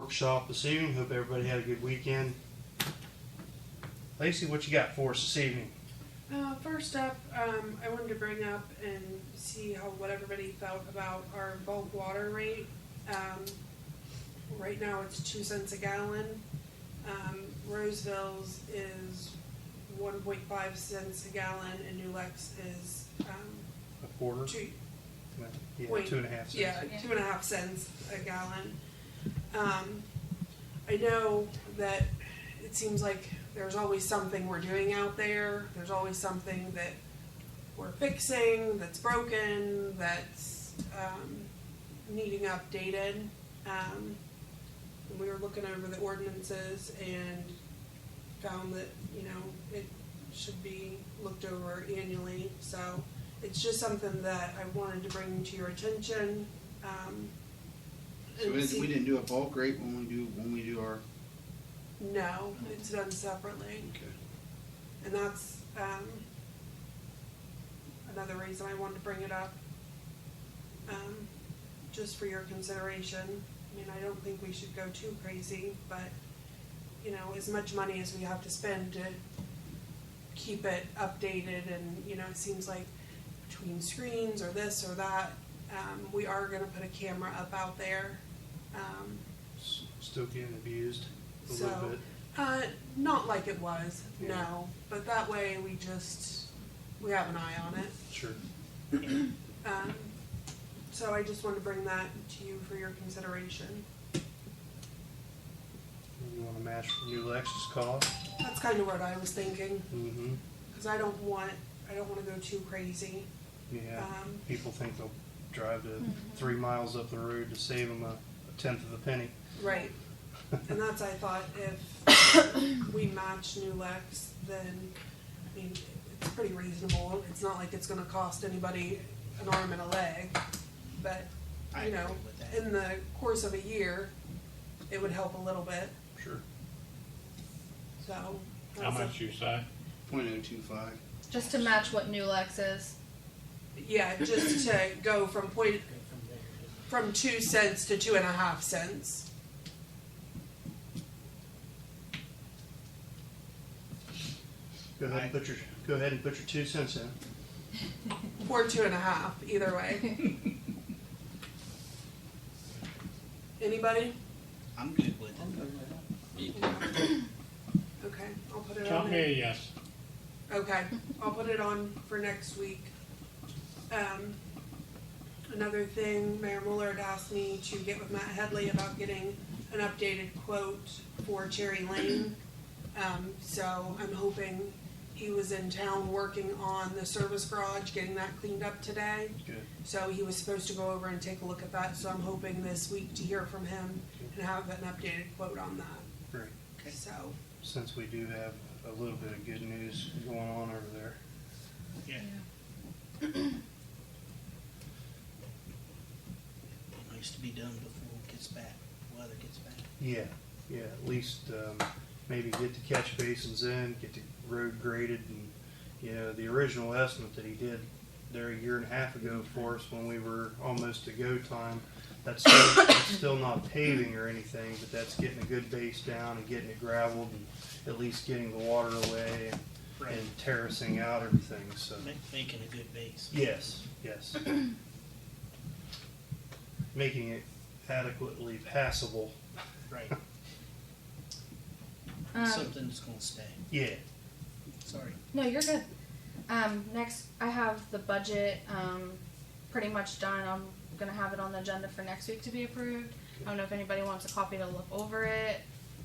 workshop this evening. Hope everybody had a good weekend. Lacey, what you got for us this evening? First up, I wanted to bring up and see what everybody felt about our bulk water rate. Right now it's 2 cents a gallon. Roseville's is 1.5 cents a gallon, and New Lex is A quarter? 2.5 cents. Yeah, 2.5 cents a gallon. I know that it seems like there's always something we're doing out there. There's always something that we're fixing, that's broken, that's needing updated. We were looking over the ordinances and found that, it should be looked over annually. So it's just something that I wanted to bring to your attention. So we didn't do a bulk rate when we do our. No, it's done separately. Okay. And that's another reason I wanted to bring it up, just for your consideration. I mean, I don't think we should go too crazy, but, as much money as we have to spend to keep it updated, and, it seems like between screens or this or that, we are going to put a camera up out there. Still getting abused a little bit. Not like it was, Yeah. no, but that way we have an eye on it. Sure. So I just wanted to bring that to you for your consideration. You want to match New Lex's cost? That's kind of what I was thinking, Mm-hmm. because I don't want to go too crazy. Yeah. People think they'll drive to 3 miles up the road to save them a tenth of a penny. Right. And that's, I thought, if we match New Lex, then, I mean, it's pretty reasonable. It's not like it's going to cost anybody an arm and a leg, but, I agree with that. in the course of a year, it would help a little bit. Sure. So. How much you say? 0.025. Just to match what New Lex is. Yeah, just to go from 2 cents to 2.5 cents. Go ahead and put your 2 cents in. Or 2.5, either way. Anybody? I'm good with it. Okay, I'll put it Tell on me a there. yes. Okay, I'll put it on for next week. Another thing, Mayor Mueller had asked me to get with Matt Headley about getting an updated quote for Cherry Lane. So I'm hoping he was in town working on the service garage, getting that cleaned up today. Good. So he was supposed to go over and take a look at that, so I'm hoping this week to hear from him and have an updated quote on that. Great. Okay. So, Since we do have a little bit of good news going on over there. Yeah. Nice to be done before it gets back. Weather gets back. Yeah, at least maybe get the catch basins in, get the road graded, and the original estimate that he did there a year and a half ago for us when we were almost to go time, that's still not paving or anything, but that's getting a good base down and getting it gravelled and at least getting the water away and terracing out everything. So Making a good base. yes, making it adequately passable. Right. Um, Something that's gonna stay. Yeah. Sorry. No, you're good. Next, I have the budget pretty much done. I'm gonna have it on the agenda for next week to be approved. I don't know if anybody wants a copy to look over it.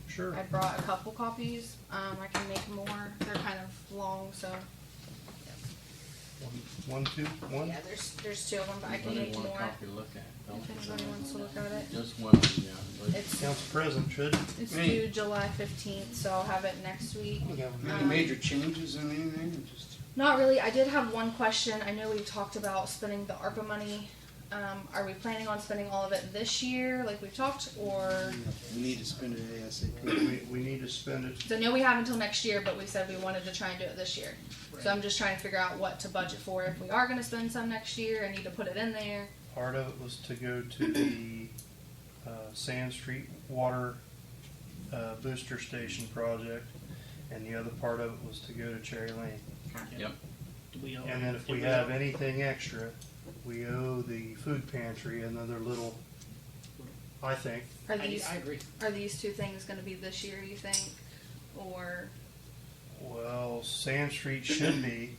Sure. I brought a couple copies. I can make more. They're kind of long, so One, two, one. yeah. There's 2 of them, but I can Anybody make want a more copy to look at? if anybody wants to look at it. Just one, yeah. but- It's Council President should. due July 15th, so I'll have it next week. Any major changes in anything? Or just Not really. I did have one question. I know we talked about spending the ARPA money. Are we planning on spending all of it this year, like we've talked, or? we need to spend it ASAP. We need to spend it. So I know we have until next year, but we said we wanted to try and do it this year. So I'm just trying to figure out what to budget for. If we are going to spend some next year, I need to put it in there. Part of it was to go to the Sand Street Water Booster Station project, and the other part of it was to go to Cherry Lane. Yep. Do we all- And then if do we have anything extra, we owe the food pantry another little, I think. Are these I agree. are these two things going to be this year? You think, or Well, Sand Street should be,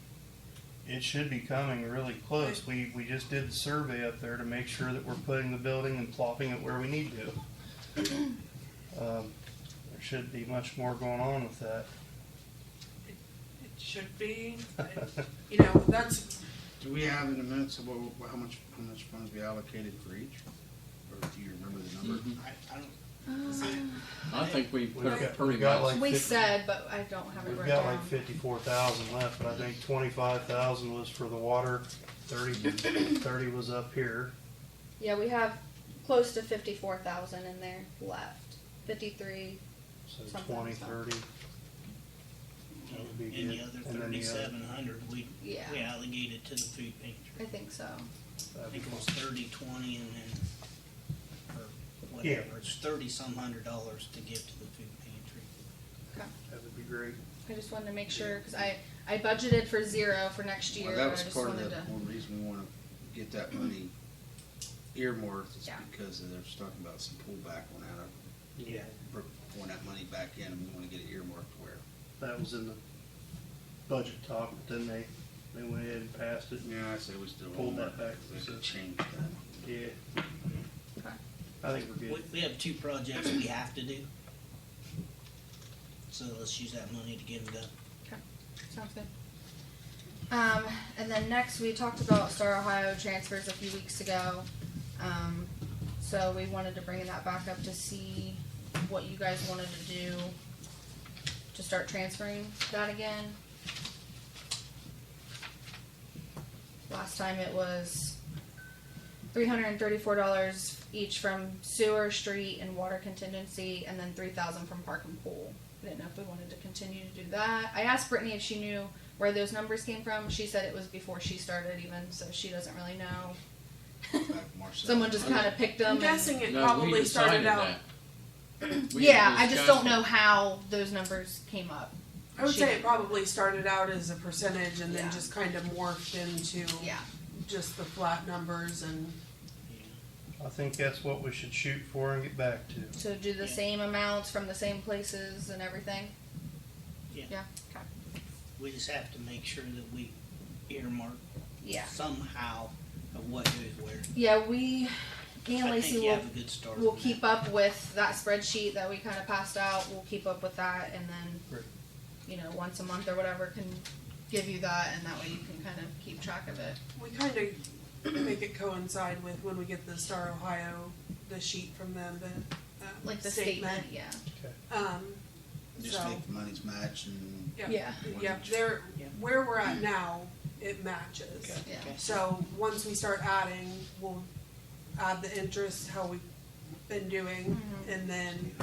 it should be coming really close. We just did the survey up there to make sure that we're putting the building and plopping it where we need to. There should be much more going on with that. It should be, you know, that's, Do we have in the minutes about how much funds we allocated for each? Or do you remember the number? I don't, I think we put We've it got- pretty we've got much. like we 50 said, but I don't have it We've written got down. like 54,000 left, but I think 25,000 was for the water, 30 was up here. Yeah, we have close to 54,000 in there left. 53. So Something 20, so. 30. That would be and the good. other And then the other- 3,700, we Yeah. allocated to the food pantry. I think so. I That'd be think it was fine. 30, 20, and then, or whatever, it's $30-some $100 to give to the food pantry. Okay. That would be great. I just wanted to make sure because I budgeted for 0 for next year. Well, and that was I just part of wanted the to. one reason we wanna get that money earmarked is Yeah. because they're talking about some pullback on that, Yeah. pulling that money back in, and we wanna get it earmarked where. That was in the budget talk, but then they went ahead and passed it. Yeah, I say we still. Pulled want that back. They could change that. Yeah, Okay. I think we're good. We have 2 projects we have to do. So let's use that money to get them done. Okay. Sounds good. And then next we talked about Star Ohio transfers a few weeks ago. So we wanted to bring that back up to see what you guys wanted to do to start transferring that again. Last time it was $334 each from sewer, street, and water contingency, and then $3,000 from park and pool. I didn't know if we wanted to continue to do that. I asked Brittany if she knew where those numbers came from. She said it was before she started even, so she doesn't really know. Back March Someone just kind of picked them. I'm and- guessing it No, we probably started decided out. that. We Yeah, I just discussed don't it. know how those numbers came up. I would She say it didn't. probably started out as a percentage and then Yeah. just kind of morphed into Yeah. just the flat numbers and Yeah. I think that's what we should shoot for and get back to. So do the Yeah. same amounts from the same places and everything? Yeah. Yeah. Okay. We just have to make sure that we earmark Yeah. somehow of what goes where. Yeah, me and I Lacey think you will have a good start. we'll on that. keep up with that spreadsheet that we kind of passed out. We'll keep up with that, and then, Great. you know, once a month or whatever can give you that, and that way you can kind of keep track of it. we kind of make it coincide with when we get the Star Ohio, the sheet from them, the Like the statement, yeah. Just so, make the money's match and. Yeah. yeah, they're, Yeah. where we're at now, it matches. Okay. Yeah. Okay. So, once we start adding, we'll add the interest, how we've been doing, Mhm. and then,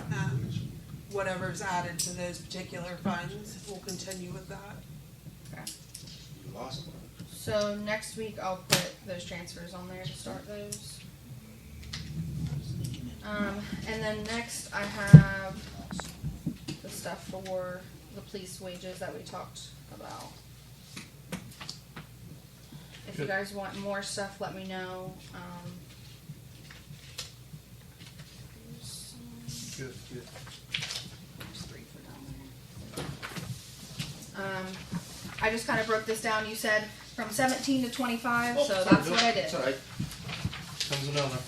whatever's added to those particular funds, we'll continue with that. Okay. You lost one. So next week I'll put those transfers on there to start those. I was thinking it- And then next I have the stuff for the police wages that we talked about. If you Good. guys want more stuff, let me know. Good, good. There's 3 for down there. I just kind of broke this down. You said from 17 to 25, so that's what I did. It's all right. Comes another.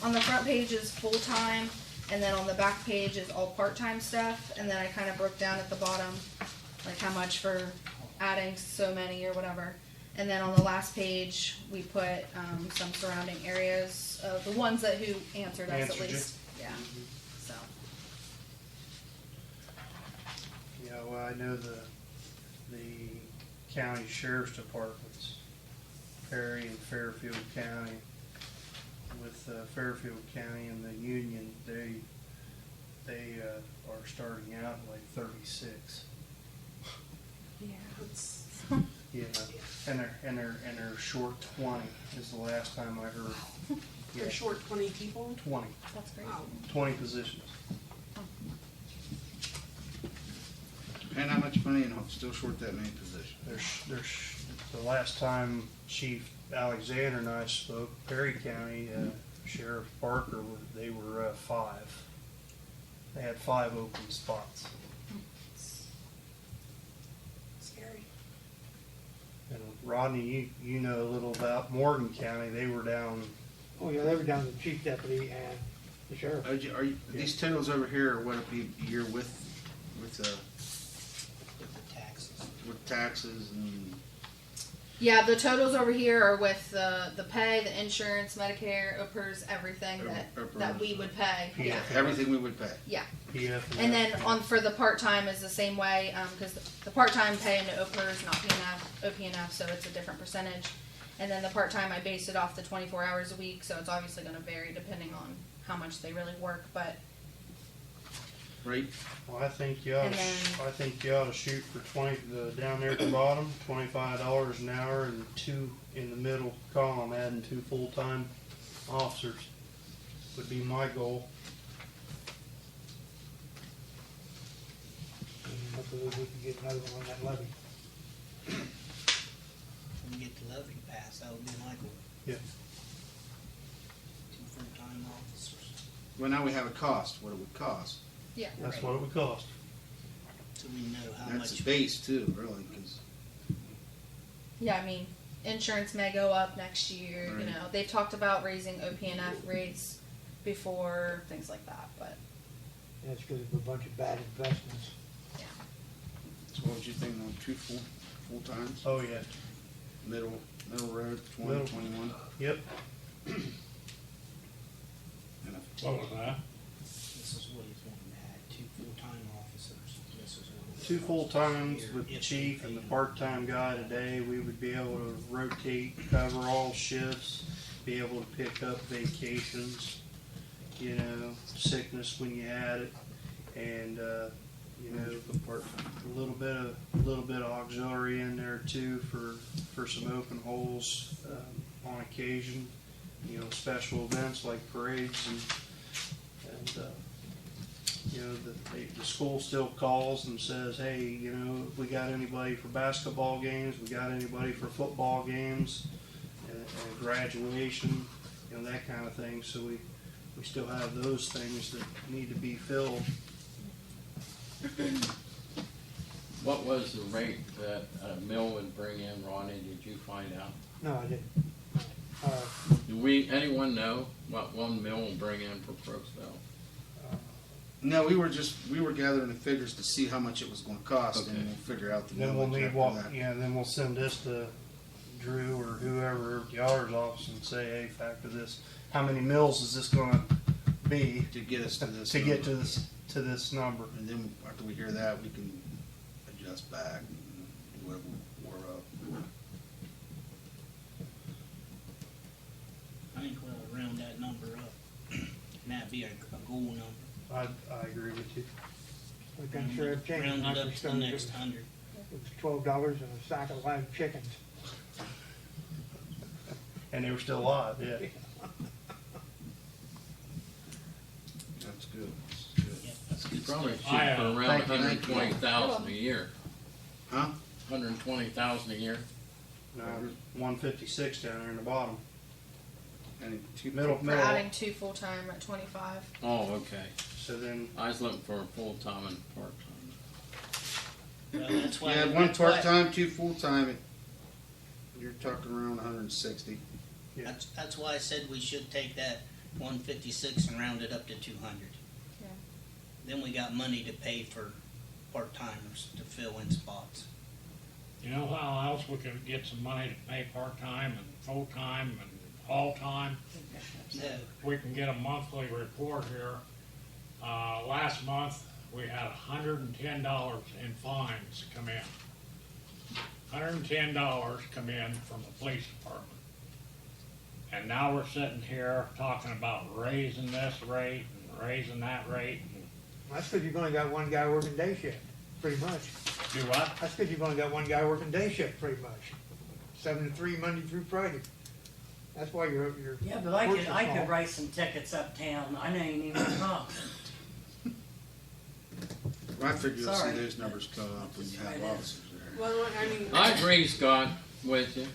On the front page is full-time, and then on the back page is all part-time stuff, and then I kind of broke down at the bottom, like how much for adding so many or whatever. And then on the last page, we put some surrounding areas of the ones that who answered us at Answered you. least. Yeah, so. Yeah, well, I know the county sheriff's departments, Perry and Fairfield County, with Fairfield County and the Union, they are starting out like 36. Yeah. It's, Yeah, and they're short 20 is the last time I heard. They're Yeah. short 20 people. 20, That's crazy. Wow. 20 positions. Paying that much money and still short that many positions. The last time Chief Alexander and I spoke, Perry County, Sheriff Barker, they were 5. They had 5 open spots. Scary. And Rodney, you know a little about Morgan County. They were down. Oh, yeah, they were down to the chief deputy and the sheriff. These totals over here are what it be a year with With the taxes. taxes and Yeah, the totals over here are with the pay, the insurance, Medicare, OPERS, everything that we would pay. Yeah. everything we would pay. Yeah. PF And then for the part-time is the same way, because the part-time pay into OPERS, not OPNF, so it's a different percentage. And then the part-time, I based it off the 24 hours a week, so it's obviously gonna vary depending on how much they really work, but Right? Well, I think you ought And to, then- I think you ought to shoot for 20, down there at the bottom, $25 an hour, and 2 in the middle column, adding 2 full-time officers would be my goal. And hopefully we can get another one on that levy. When we get the levy passed, that would be my goal. Yeah. 2 full-time officers. Well, now we have a cost, what it would cost. yeah. That's what it would cost. So we know how That's much. the base too, really, because Yeah, I mean, insurance may go up next year, Right. you know, they've talked about raising OPNF rates before, things like that, but, That's because of a bunch of bad investments. yeah. so what would you think on 2 full times? Oh, yeah. Middle road, 20, Middle. 21. Yep. And if- What was that? This is what he's wanting to add, 2 full-time officers. This is what it 2 would cost full-times per year with the if chief they and the paid part-time guy today, we would be able to rotate, cover all shifts, be able to pick up vacations, you know, sickness when you had it, and, you know, a little bit of auxiliary in there too for some open holes, on occasion, you know, special events like parades and you know, the school still calls and says, hey, you know, if we got anybody for basketball games, we got anybody for football games, and graduation, you know, that kind of thing. So we still have those things that need to be filled. What was the rate that a mill would bring in, Ronnie? Did you find out? No, I didn't. Do anyone know what one mill will bring in for Crooksville? No, we were gathering the figures to see how much it was going to cost, and Okay. we'll figure out the Then we'll millage need after that. then we'll send this to Drew or whoever at the auditor's office and say, hey, factor this. How many mills is this going to be To get us to this. to get number. to this number? And then after we hear that, we can adjust back and do whatever we're up. I think we'll round that number up. And that'd be a goal number. I agree with you. We can sure have changed. Round When it I up first to the started, next 100. It was $12 and a sack of live chickens. And they were still alive, yeah. That's good. Yeah, that's good Probably stuff. shoot for around Thank you. 120,000 a year. Huh? 120,000 a year. No, 156 down there in the bottom. And two Middle. For adding 2 full-time at 25. Oh, okay. So then, I was looking for a full-time and part-time. Well, that's why. Yeah, 1 that's why- part-time, 2 full-time. You're talking around 160. yeah. That's why I said we should take that 156 and round it up to 200. Yeah. Then we got money to pay for part-timers to fill in spots. You know how else we could get some money to pay part-time and full-time and all-time? Yeah. We can get a monthly report here. Last month, we had $110 in fines come in. $110 come in from the police department. And now we're sitting here talking about raising this rate and raising that rate. That's because you've only got one guy working day shift, pretty much. Do what? That's because you've only got one guy working day shift, pretty much. 7 to 3, Monday through Friday. That's why you're. Yeah, but I could small. write some tickets uptown. I ain't even talking. I figure you'll see Sorry. those numbers go up when you have officers there. Well, I mean, I agree, Scott, with you.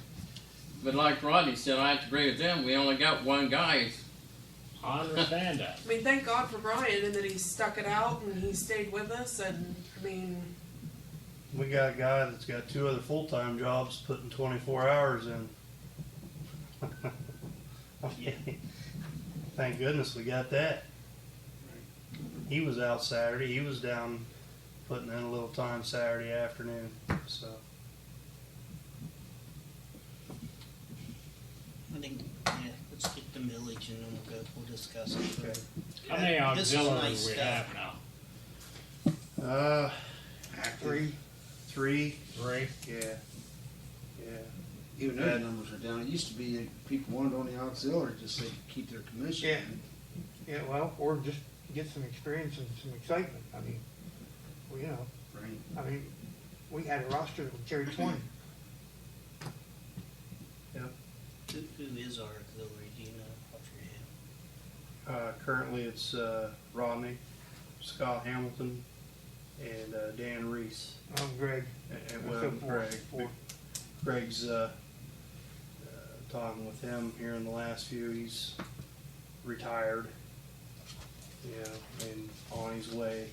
But like Rodney said, I have to agree with them. We only got one guy. I understand that. I mean, thank God for Brian and that he stuck it out and he stayed with us. And I mean, We got a guy that's got 2 other full-time jobs, putting 24 hours in. Yeah. Thank goodness we got that. He was out Saturday. He was down putting in a little time Saturday afternoon. So I think, yeah, let's get the millage and then we'll discuss it further. How many This is auxiliaries nice we stuff. have now? three. 3? Yeah. Yeah. Even those numbers are down. It used to be people wanted on the auxiliary just so they could keep their commission. Yeah. Yeah, well, or just get some experience and some excitement. I mean, well, you know, Right. I mean, we had a roster that would carry 20. Who is our auxiliary, do you know off your head? Currently it's Rodney, Scott Hamilton, and Dan Reese. Greg. And So well, four. Greg's talking with him here in the last few. He's retired, you know, and on his way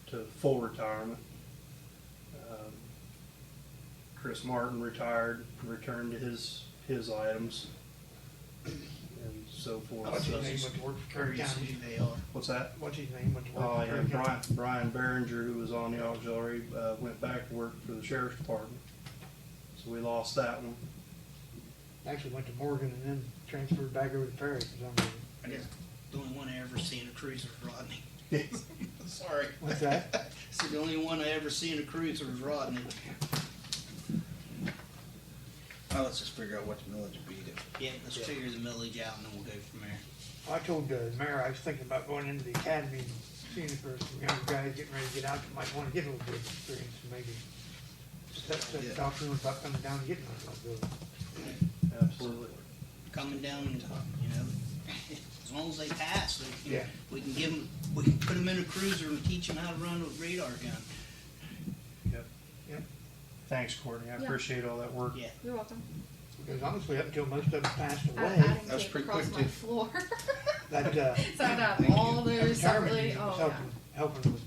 to full retirement. Chris Martin retired, returned to his items, and so forth. What's So- his name? Went to work for Curry Curious County. who they are. What's that? What's his name? Went to work Oh, for yeah, Curry County. Brian Behringer, who was on the auxiliary, went back to work for the sheriff's department. So we lost that one. Actually went to Morgan and then transferred back over to Perry for some reason. I guess the only one I ever seen in a cruiser was Rodney. Sorry. What's that? So the only one I ever seen in a cruiser was Rodney. Well, let's just figure out what the millage would be. Yeah, let's figure the millage out and then we'll go from there. I told the mayor I was thinking about going into the academy and seeing if there's some younger guys getting ready to get out that might want to get a little bit of experience and maybe Yeah. talk to them about coming down and getting on that building. Absolutely. Coming down and talk, you know, as long as they pass, Yeah. we can give them, we can put them in a cruiser and teach them how to run a radar gun. Thanks, Courtney. I Yeah. appreciate all that work. Yeah. You're welcome. Because honestly, up until most of them passed away, Adding That's tape pretty across quick, my too. floor. that, So I'd have Thank all that those retirement separately. unit was Oh, yeah. helping with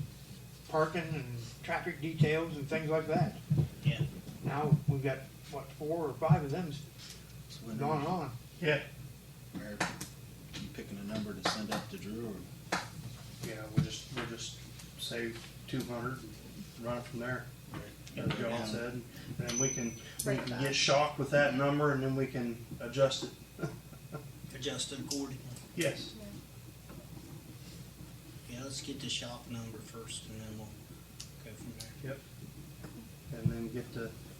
parking and traffic details and things like that. Yeah. Now, we've got, what, 4 or 5 of them So when going on. Yeah. Mayor, you picking a number to send up to Drew, or Yeah, we'll just save 200 and run it from there. As John said, and then we can Bring it back. get shocked with that number, and then we can adjust it. Adjust it accordingly. Yes. Yeah, let's get the shop number first and then we'll go from there. Yep. And then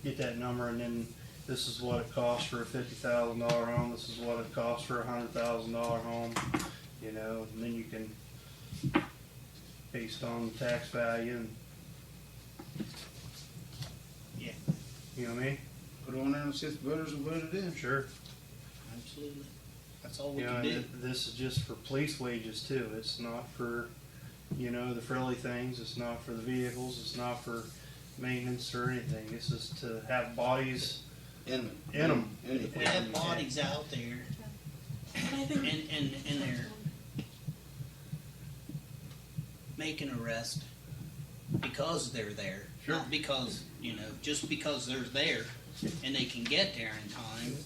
get that number, and then this is what it costs for a $50,000 home. This is what it costs for a $100,000 home. You know, and then you can, based on tax value, and Yeah, you know what I mean. put it on there and see if the voters will vote it in. Sure. absolutely. That's all we You know, can do. and this is just for police wages too. It's not for, you know, the frilly things. It's not for the vehicles. It's not for maintenance or anything. This is to have bodies In in them. If we have bodies out there and I think and they're making arrest because they're there, Sure. not because, you know, just because they're there and they can get there in time,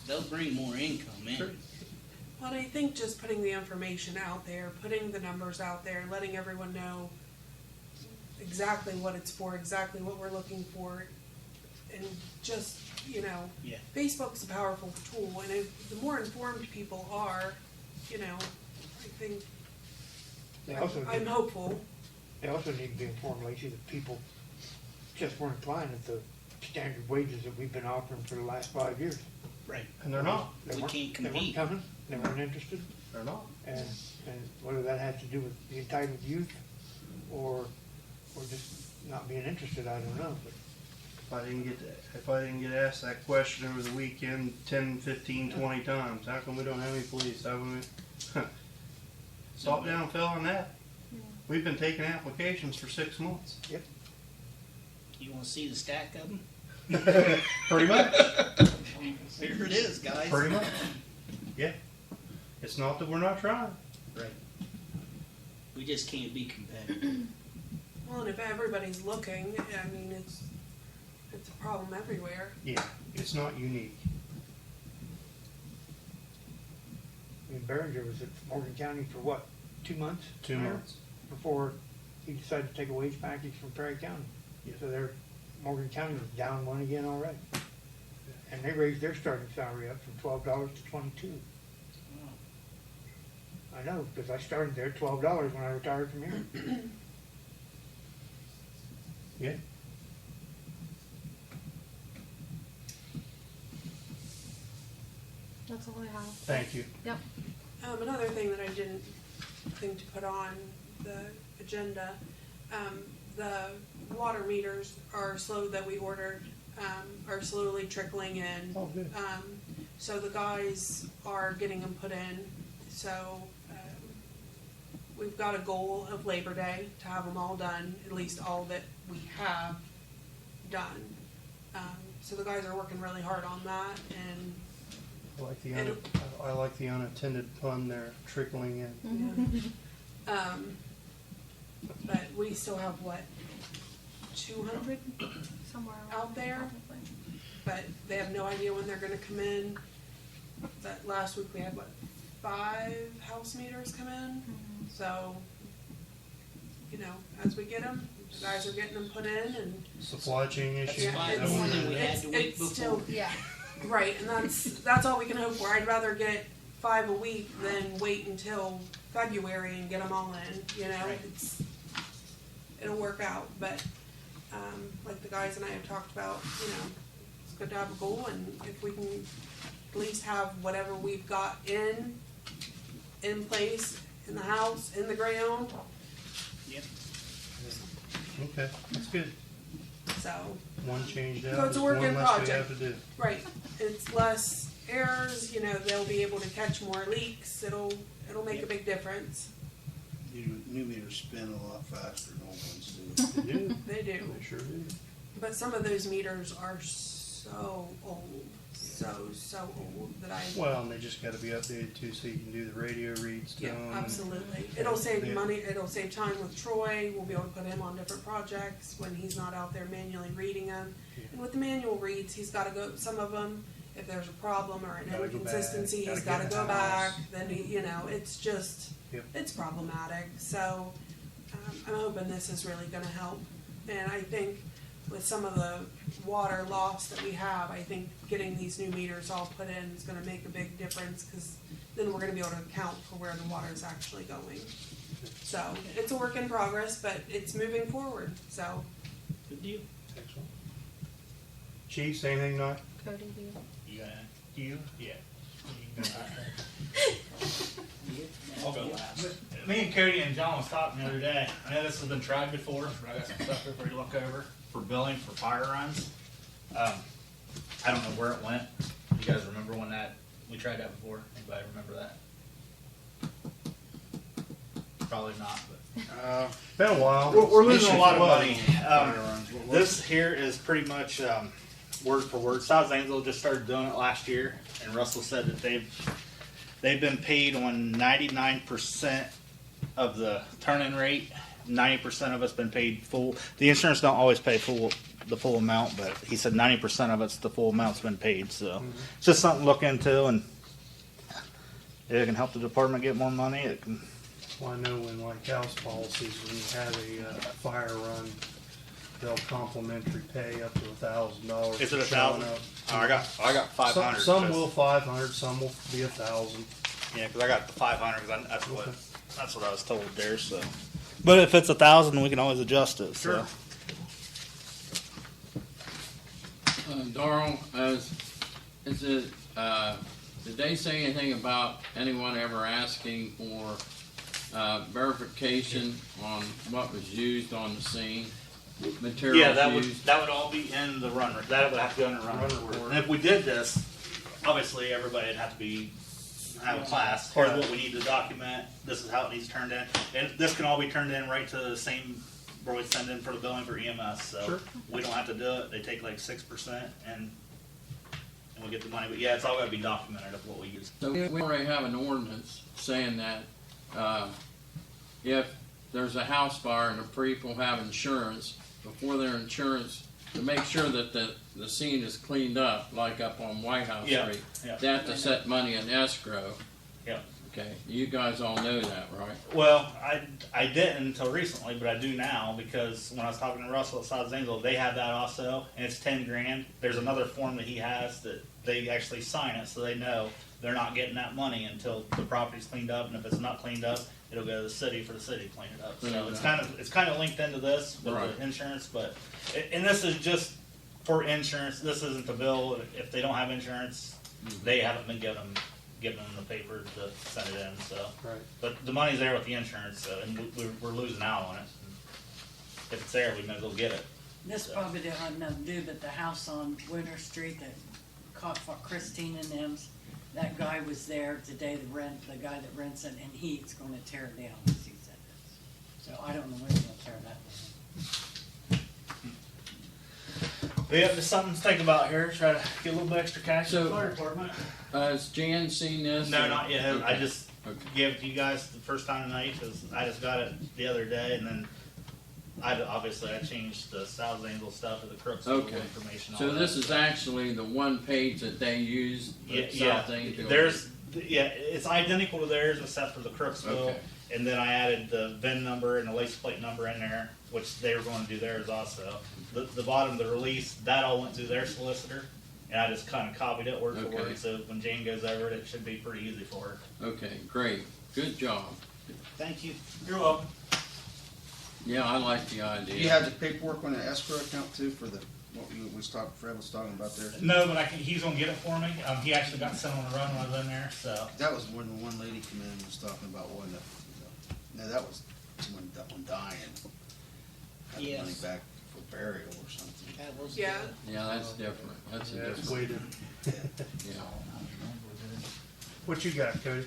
they'll bring more income in. Sure. But I think just putting the information out there, putting the numbers out there, letting everyone know exactly what it's for, exactly what we're looking for, and just, you know, Yeah. Facebook's a powerful tool, and the more informed people are, you know, I think, They also I'm need, hopeful. they also need to be informed, Lacey, that people just weren't applying at the standard wages that we've been offering for the last 5 years. Right. And they're not. They We weren't- can't They weren't compete. coming, they weren't interested, They're not. and whether that has to do with the entitled youth or just not being interested, I don't know, but If I didn't get asked that question over the weekend 10, 15, 20 times, how come we don't have any police? Haven't we? Stop down, fell on that. We've been taking applications for 6 months. You wanna see the stack of them? Pretty much. Here it is, guys. Pretty much. Yeah. It's not that we're not trying. Right. We just can't be competitive. Well, and if everybody's looking, I mean, it's a problem everywhere. Yeah. It's not unique. I mean, Behringer was at Morgan County for what, 2 months? 2 Mayor? months. Before he decided to take a wage package from Perry County. Yeah. So their Morgan County was down one again already. And they raised their starting salary up from $12 to $22. I know, because I started there at $12 when I retired from here. Yeah. That's all I have. Thank you. Yep. Another thing that I didn't think to put on the agenda, the water meters are that we ordered, are slowly trickling in. Oh, good. So the guys are getting them put in, so, we've got a goal of Labor Day to have them all done, at least all that we have done. So the guys are working really hard on that, and I like the unattended pun there, trickling in. but we still have what, 200 Somewhere around out there, probably. but they have no idea when they're gonna come in. That last week we had what, 5 house meters come in, so, you know, as we get them, the guys are getting them put in, and Supply chain issue. Yeah, Five it's- more than we had the week it's still, before. Yeah. right, and that's all we can hope for. I'd rather get 5 a week than wait until February and get them all in, you know, Right. it'll work out, but, like the guys and I have talked about, you know, it's good to have a goal, and if we can at least have whatever we've got in place, in the house, in the ground, Yep. Okay, that's good. so. One changed So out, it's a just work one in less we project. have to do. Right, it's less errors, you know, they'll be able to catch more leaks, it'll make a big difference. New meters spin a lot faster than old ones do. They do. They do, They sure do. but some of those meters are so old, so old that I. Well, and they just gotta be updated too, so you can do the radio reads to Yeah, them. absolutely. It'll save Yeah. money, it'll save time with Troy, we'll be able to put him on different projects when he's not out there manually reading them. And with the manual reads, he's gotta go, some of them, if there's a problem or an Gotta go back, inconsistency, he's gotta gotta get go in the house. back, then he, you know, it's just, Yep. it's problematic, so, I'm hoping this is really gonna help. And I think with some of the water loss that we have, I think getting these new meters all put in is gonna make a big difference, cause then we're gonna be able to account for where the water is actually going. So, it's a work in progress, but it's moving forward, so. Good deal. Excellent. Chiefs, anything not? Cody, do you? You got it? You? Yeah. I'll go last. Me and Cody and John was talking the other day. I know this has been tried before, but I got some stuff here for you to look over for billing for fire runs. I don't know where it went. You guys remember when we tried that before? Anybody remember that? Probably not, but. Been a while. We're losing a Issues lot of was. money. Fire runs, what was This here is pretty much word for word. South Zanesville just started doing it last year, and Russell said that they've been paid on 99% of the turn-in rate. 90% of it's been paid full. The insurance don't always pay the full amount, but he said 90% of it's the full amount's been paid. So it's just something to look into, and it can help the department get more money. It can. Well, I know in like house policies, when you have a fire run, they'll complimentary pay up to $1,000. Is it for showing 1,000? up. Oh, I got 500. Some will 500, some will be 1,000. Yeah, because I got the 500. Because that's what I was told there. So, but if it's 1,000, we can always adjust it. Sure. So. Darrell, did they say anything about anyone ever asking for verification on what was used on the scene? materials Yeah, that used? would all be in the run. That would have to go in the run report. And if we did this, obviously everybody would have to have a class. Here's what we need to document. This is how it needs turned in, and this can all be turned in right to the same where we send in for the billing for EMS. So Sure. we don't have to do it. They take like 6% and we get the money. But yeah, it's all got to be documented of what we use. So we already have an ordinance saying that, if there's a house fire and the people have insurance, before their insurance, to make sure that the scene is cleaned up, like up on White House Yeah, Street, yeah. they have to set money in escrow. Yeah. Okay, you guys all know that, right? Well, I didn't until recently, but I do now because when I was talking to Russell at South Zanesville, they have that also, and it's $10,000. There's another form that he has that they actually sign it, so they know they're not getting that money until the property's cleaned up, and if it's not cleaned up, it'll go to the city for the city to clean it up. So it's kind of linked into this with Right. the insurance, but and this is just for insurance. This isn't the bill. If they don't have insurance, they haven't been given them the paper to send it in. So, Right. but the money's there with the insurance, so, and we're losing out on it. If it's there, we might as well get it. This probably didn't have nothing to do, but the house on Winter Street that caught for Christine and them's, that guy was there the day the guy that rents it, and he's gonna tear it down, as he said this. So I don't know when he's gonna tear that down. But yeah, just something to think about here. Try to get a little bit extra cash in the So- fire department. Has Jan seen this? No, or- not yet. I Okay. just Okay. gave it to you guys the first time tonight because I just got it the other day, and then I changed the South Zanesville stuff to the Crooksville Okay. information. So this is actually the one page that they use, yeah, South Zanesville? it's identical to theirs except for the Crooksville, Okay. and then I added the VIN number and the license plate number in there, which they were going to do theirs also. The bottom of the release, that all went through their solicitor, and I just kind of copied it word for Okay. word. So when Jane goes over it, it should be pretty easy for her. Okay, great, good job. Thank you. You're welcome. Yeah, I like the idea. Do you have the paperwork on the escrow account too for the, Fred was talking about there? No, but he's gonna get it for me. He actually got sent on the run when I was in there, so. That was when the one lady came in and was talking about one that, no, that was someone, that one dying. Got the money Yes. back for burial or something. That was Yeah. good. Yeah, that's different, that's a Yeah, it's different, way different. yeah. What you got, Cody?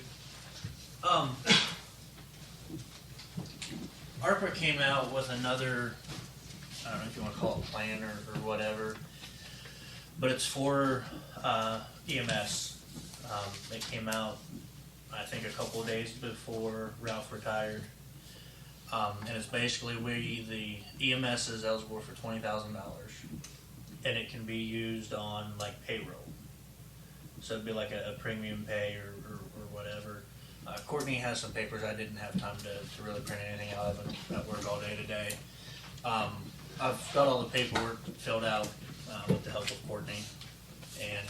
ARPA came out with another, I don't know if you want to call it plan or whatever, but it's for EMS. It came out, I think, a couple of days before Ralph retired. And it's basically the EMS is eligible for $20,000, and it can be used on like payroll. So it'd be like a premium pay or whatever. Courtney has some papers. I didn't have time to really print anything out. I've been at work all day today. I've got all the paperwork filled out with the help of Courtney, and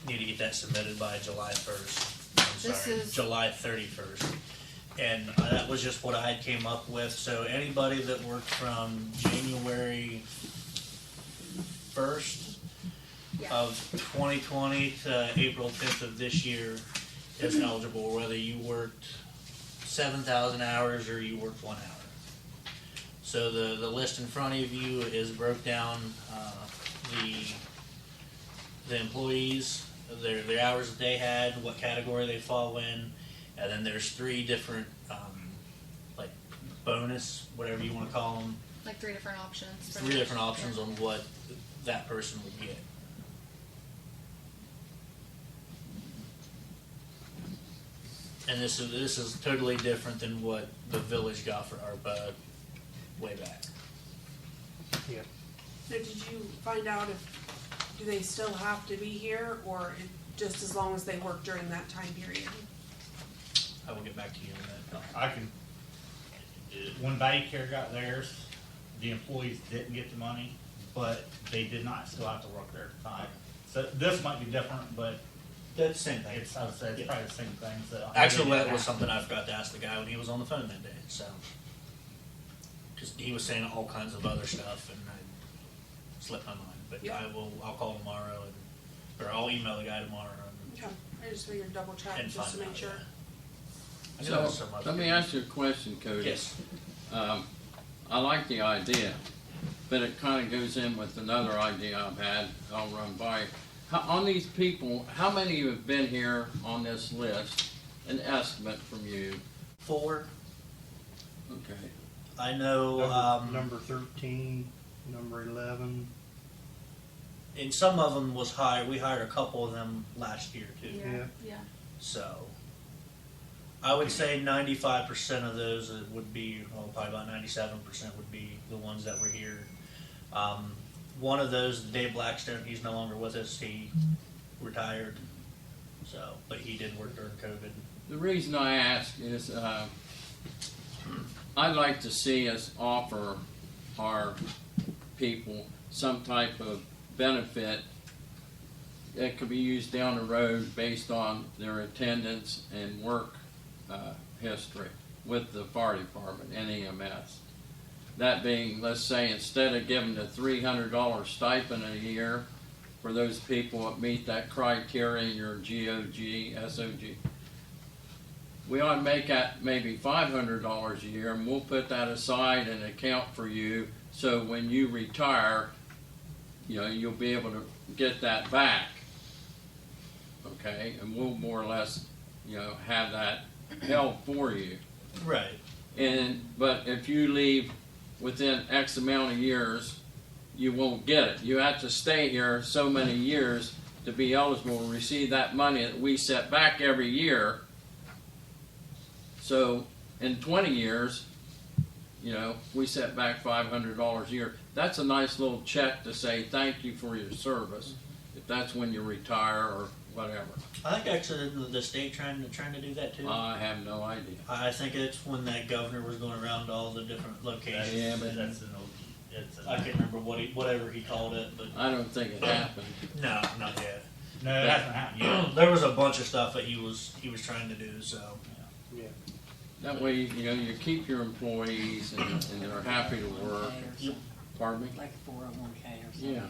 need to get that submitted by July 1st. I'm This sorry, is- July 31st. And that was just what I came up with. So anybody that worked from January 1st Yeah. of 2020 to April 5th of this year is eligible, whether you worked 7,000 hours or you worked 1 hour. So the list in front of you is broke down, the employees, their hours that they had, what category they fall in, and then there's 3 different, like bonus, whatever you wanna call them, Like 3 different options. 3 different options on what that person would get. And this is totally different than what the village got for ARPA way back. Yeah. Now, did you find out do they still have to be here, or just as long as they work during that time period? I will get back to you on that. I can, when Value Care got theirs, the employees didn't get the money, but they did not still have to work their time. So this might be different, but That's the same thing. I would say it's probably the same thing, so. Actually, that was something I forgot to ask the guy when he was on the phone that day, so. Cause he was saying all kinds of other stuff and I slipped my mind, but Yeah. I'll call tomorrow or I'll email the guy tomorrow Okay, I just figured double check and just find to make out, sure. yeah. I know So, so much. let me ask you a question, Cody. Yes. I like the idea, but it kinda goes in with another idea I've had, I'll run by. On these people, how many have been here on this list? An estimate from you, 4. okay. I know, Number 13, number 11. and some of them was hired. We hired a couple of them last year too. Yeah. So I would say 95% of those would be, well, probably about 97% would be the ones that were here. One of those, Dave Blackstone, he's no longer with us. He retired. So, but he did work during COVID. The reason I ask is, I'd like to see us offer our people some type of benefit that could be used down the road based on their attendance and work history with the fire department and EMS. That being, let's say, instead of giving the $300 stipend a year for those people that meet that criteria in your GOG, SOG, we ought to make that maybe $500 a year, and we'll put that aside and account for you, so when you retire, you know, you'll be able to get that back. Okay, and we'll more or less, you know, have that held for you. Right. But if you leave within X amount of years, you won't get it. You have to stay here so many years to be eligible to receive that money that we set back every year. So in 20 years, you know, we set back $500 a year. That's a nice little check to say thank you for your service, if that's when you retire or whatever. I think actually the state trying to do that too. I have no idea. I think it's when that governor was going around to all the different locations. Yeah, but that's an old. I can't remember whatever he called it, but I don't think it happened. no, not yet. No, it hasn't happened yet. There was a bunch of stuff that he was trying to do. So Yeah. That way, you know, you keep your employees and they're happy to work. Yep. Pardon me? Like a 401k or something. Yeah,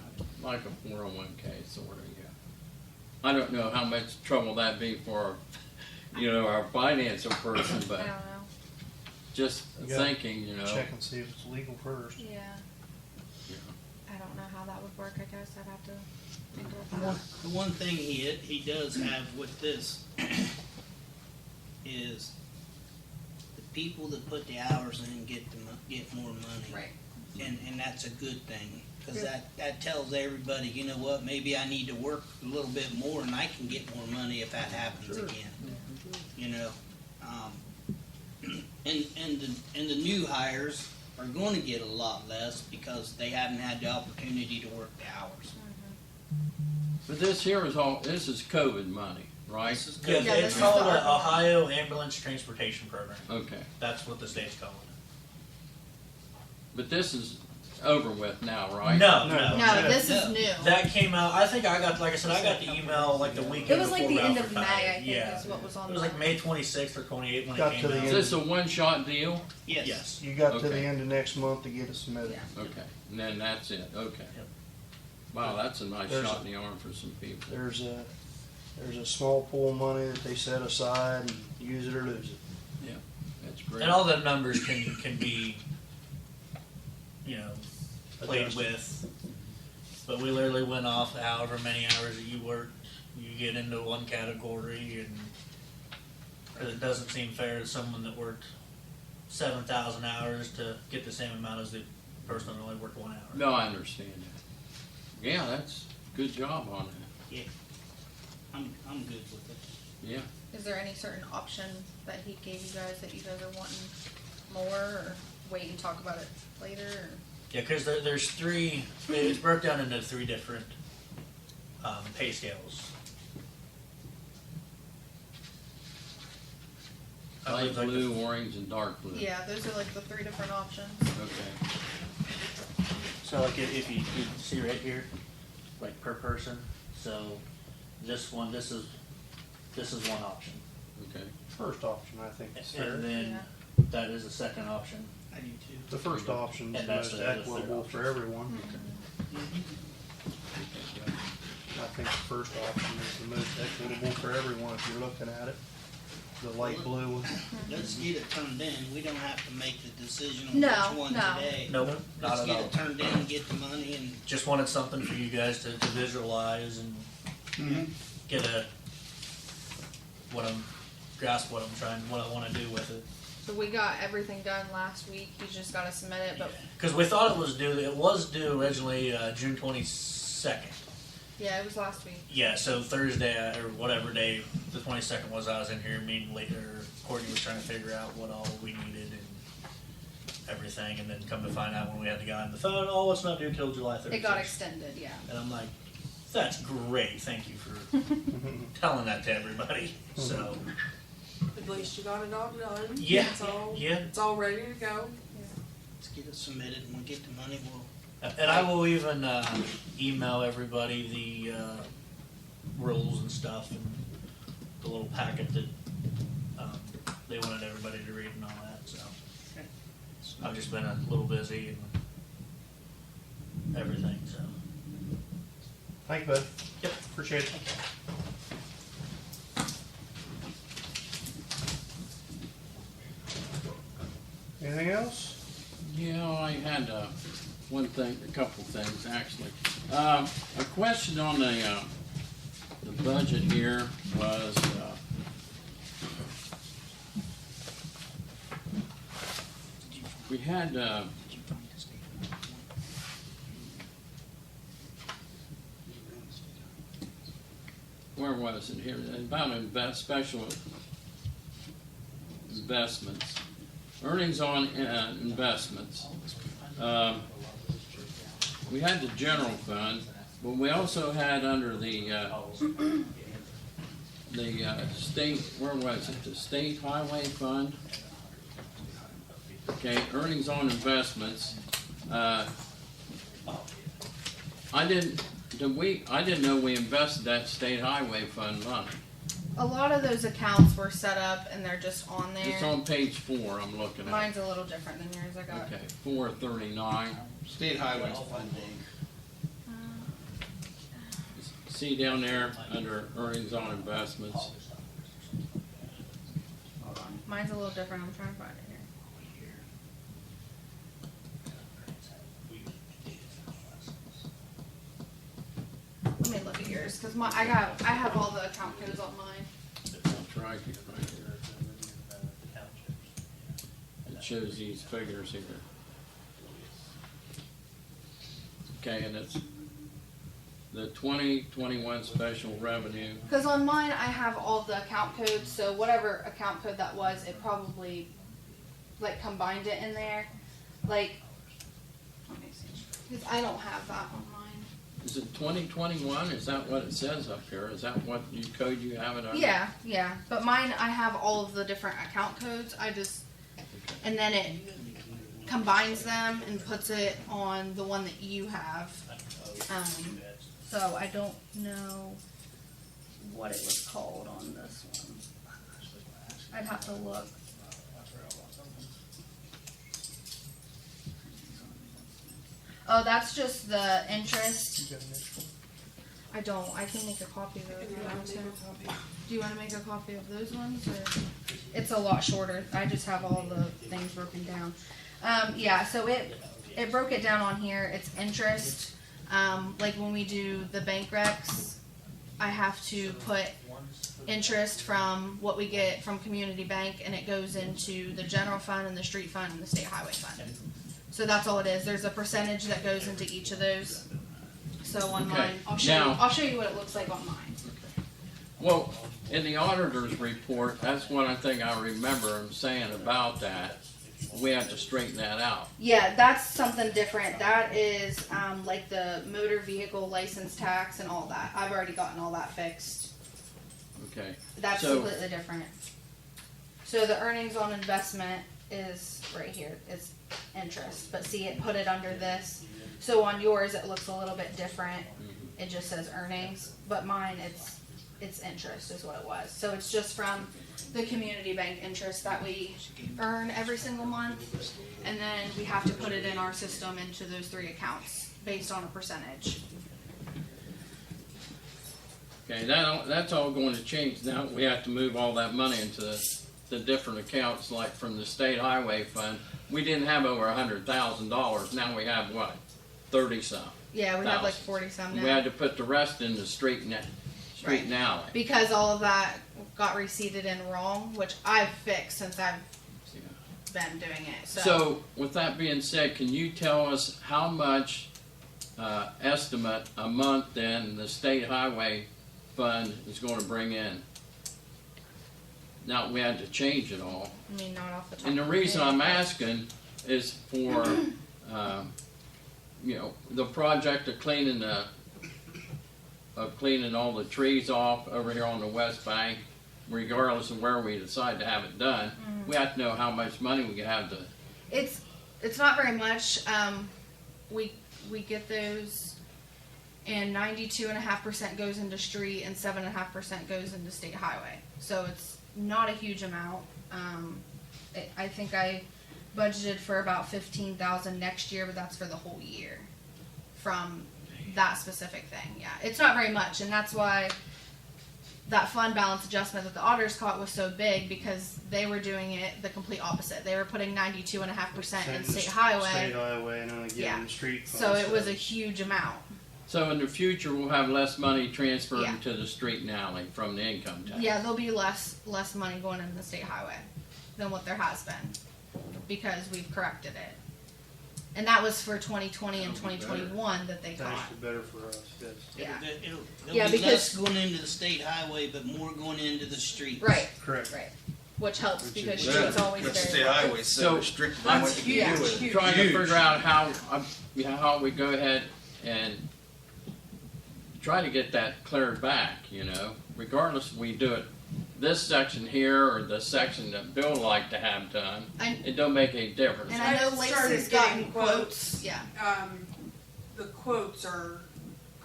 like a 401k sort of, yeah. I don't know how much trouble that'd be for, you know, our financial person, I but don't know. just You gotta thinking, you know. Check and see if it's legal first. Yeah. Yeah. I don't know how that would work. I guess I'd have to think The about the one thing he does have with this is the people that put the hours in get more money. Right. And that's a good thing, cause that tells everybody, you know what, maybe I need to work a little bit more and I can get more money if that happens again. You know, and the new hires are gonna get a lot less because they haven't had the opportunity to work the hours. But this here is this is COVID money, right? This is yeah, good. Yeah, it's this is called the the ARPA. Ohio Ambulance Transportation Program. Okay. That's what the state's calling it. But this is over with now, right? No, No. no. No, this No. is new. That came out. I think I got, like I said, I got the email like the weekend. It was like before the end Ralph of May, retired. I think, Yeah. is what was on It was the. like May 26th or 28th when Got it to came the out. Is this a one-shot deal? Yes. Yes. You got to Okay. the end of next month to get it submitted. Yeah. Okay, and then that's it, okay. Yep. Wow, that's a nice There's shot in the arm for some people. There's a small pool of money that they set aside and use it or lose it. That's great. And all the numbers can be, you know, played Adjusted. with. But we literally went off however many hours that you worked. You get into one category, and 'cause it doesn't seem fair to someone that worked 7,000 hours to get the same amount as the person that only worked 1 hour. No, I understand that. Yeah, that's good job on that. I'm good with it. Yeah. Is there any certain option that he gave you guys that you guys are wanting more, or wait and talk about it later? Or? Yeah, because there's three. It's broke down into 3 different pay scales. I Light believe, like, blue, orange, and dark blue. Yeah, those are like the 3 different options. Okay. So like if you see right here, like per person. So this is one option, Okay. First option, I think, is fair. and then Yeah. that is the second option. I do too. The first option is And the that's most the third equitable for option. everyone. I think the first option is the most equitable for everyone if you're looking at it. the light blue one. Let's get it turned in. We don't have to make the decision on No, which one no. today. Nope, not Let's at get all. it turned in and get the money and Just wanted something for you guys to visualize and get grasp what I wanna do with it. So we got everything done last week. He's just gotta submit it, but Cause we thought it was due originally, June 22nd. yeah, it was last week. Yeah, so Thursday, or whatever day the 22nd was, I was in here meeting later. Courtney was trying to figure out what all we needed and everything, and then come to find out when we had the guy on the phone, oh, it's not due till July 31st. It got extended, yeah. And I'm like, that's great, thank you for telling that to everybody, so. At least you got it all done. Yeah, yeah. It's all ready to go. let's get it submitted and we'll get the money, And I will even email everybody the rules and stuff and the little packet that they wanted everybody to read and all that, so. I've just been a little busy and everything, so. Thank you, bud. Yep. Appreciate it. Anything else? Yeah, I had one thing, a couple things actually. A question on the budget here was, we had, where was it here? About special investments. Earnings on investments. We had the general fund, but we also had under the state, where was it? The state highway fund. Okay, earnings on investments. I didn't know we invested that state highway fund money. A lot of those accounts were set up and they're just on there. It's on page 4 I'm looking at. Mine's a little different than yours. I got. Okay, 439. State highways funding. See down there under earnings on investments. Hold on. Mine's a little different. I'm trying to find it here. Let me look at yours because I have all the account codes on mine. That's right, it's right here. It shows these figures here. Okay, and it's the 2021 special revenue. Because on mine I have all the account codes, so whatever account code that was, it probably like combined it in there. Like, let me see, because I don't have that on mine. Is it 2021? Is that what it says up here? Is that what code you have it under? Yeah, yeah. But mine, I have all of the different account codes. And then it combines them and puts it on the one that you have. So I don't know what it was called on this one. I'd have to look. Oh, that's just the interest. I don't. I can make a copy of those if you want to. Do you want to make a copy of those ones? Or? It's a lot shorter. I just have all the things broken down. Yeah, so it broke it down on here. It's interest. Like when we do the bank recs, I have to put interest from what we get from Community Bank, and it goes into the general fund and the street fund and the state highway fund. So that's all it is. There's a percentage that goes into each of those. So on mine, I'll show you what it looks like on mine. Well, in the auditor's report, that's one thing I remember him saying about that. We have to straighten that out. Yeah, that's something different. That is like the motor vehicle license tax and all that. I've already gotten all that fixed. Okay. That's So- completely different. So the earnings on investment is right here. It's interest. But see, it put it under this. So on yours, it looks a little bit different. It just says earnings. But mine, it's interest is what it was. So it's just from the community bank interest that we earn every single month. And then we have to put it in our system into those 3 accounts based on a percentage. Okay, that's all going to change now. We have to move all that money into the different accounts, like from the state highway fund. We didn't have over $100,000. Now we have what, 30 some. Yeah, we have like 40 some now. We had to put the rest in the street and alley. Because all of that got receipted in wrong, which I've fixed since I've been doing it. So, with that being said, can you tell us how much estimate a month then the state highway fund is going to bring in? Now, we had to change it all. I mean, not off the top And the of reason my head. I'm asking is for, the project of cleaning all the trees off over here on the west bank, regardless of where we decide to have it done. We have to know how much money we can have to. It's not very much. We get those, and 92.5% goes into street, and 7.5% goes into state highway. So it's not a huge amount. I think I budgeted for about 15,000 next year, but that's for the whole year from that specific thing. Yeah, it's not very much, and that's why that fund balance adjustment that the auditors caught was so big, because they were doing it the complete opposite. They were putting 92.5% in state highway. State highway and only giving the street fund. So it was a huge amount. So in the future, we'll have less money transferred Yeah. to the street and alley from the income tax. Yeah, there'll be less money going into the state highway than what there has been, because we've corrected it. And that was for 2020 and That'll be 2021 that they It's caught. actually better for us, yes. Yeah. There'll Yeah, be because- less going into the state highway, but more going into the streets. Right, Correct. right. Which helps Which because is- streets always But the very state low. highway's so So, restricted I'm on what you can do with it. Trying to Huge. figure out how we go ahead and try to get that cleared back, regardless if we do it this section here or the section that Bill would like to have done. It don't make any difference. And I know I've started Lacey's gotten getting quotes. Yeah. The quotes are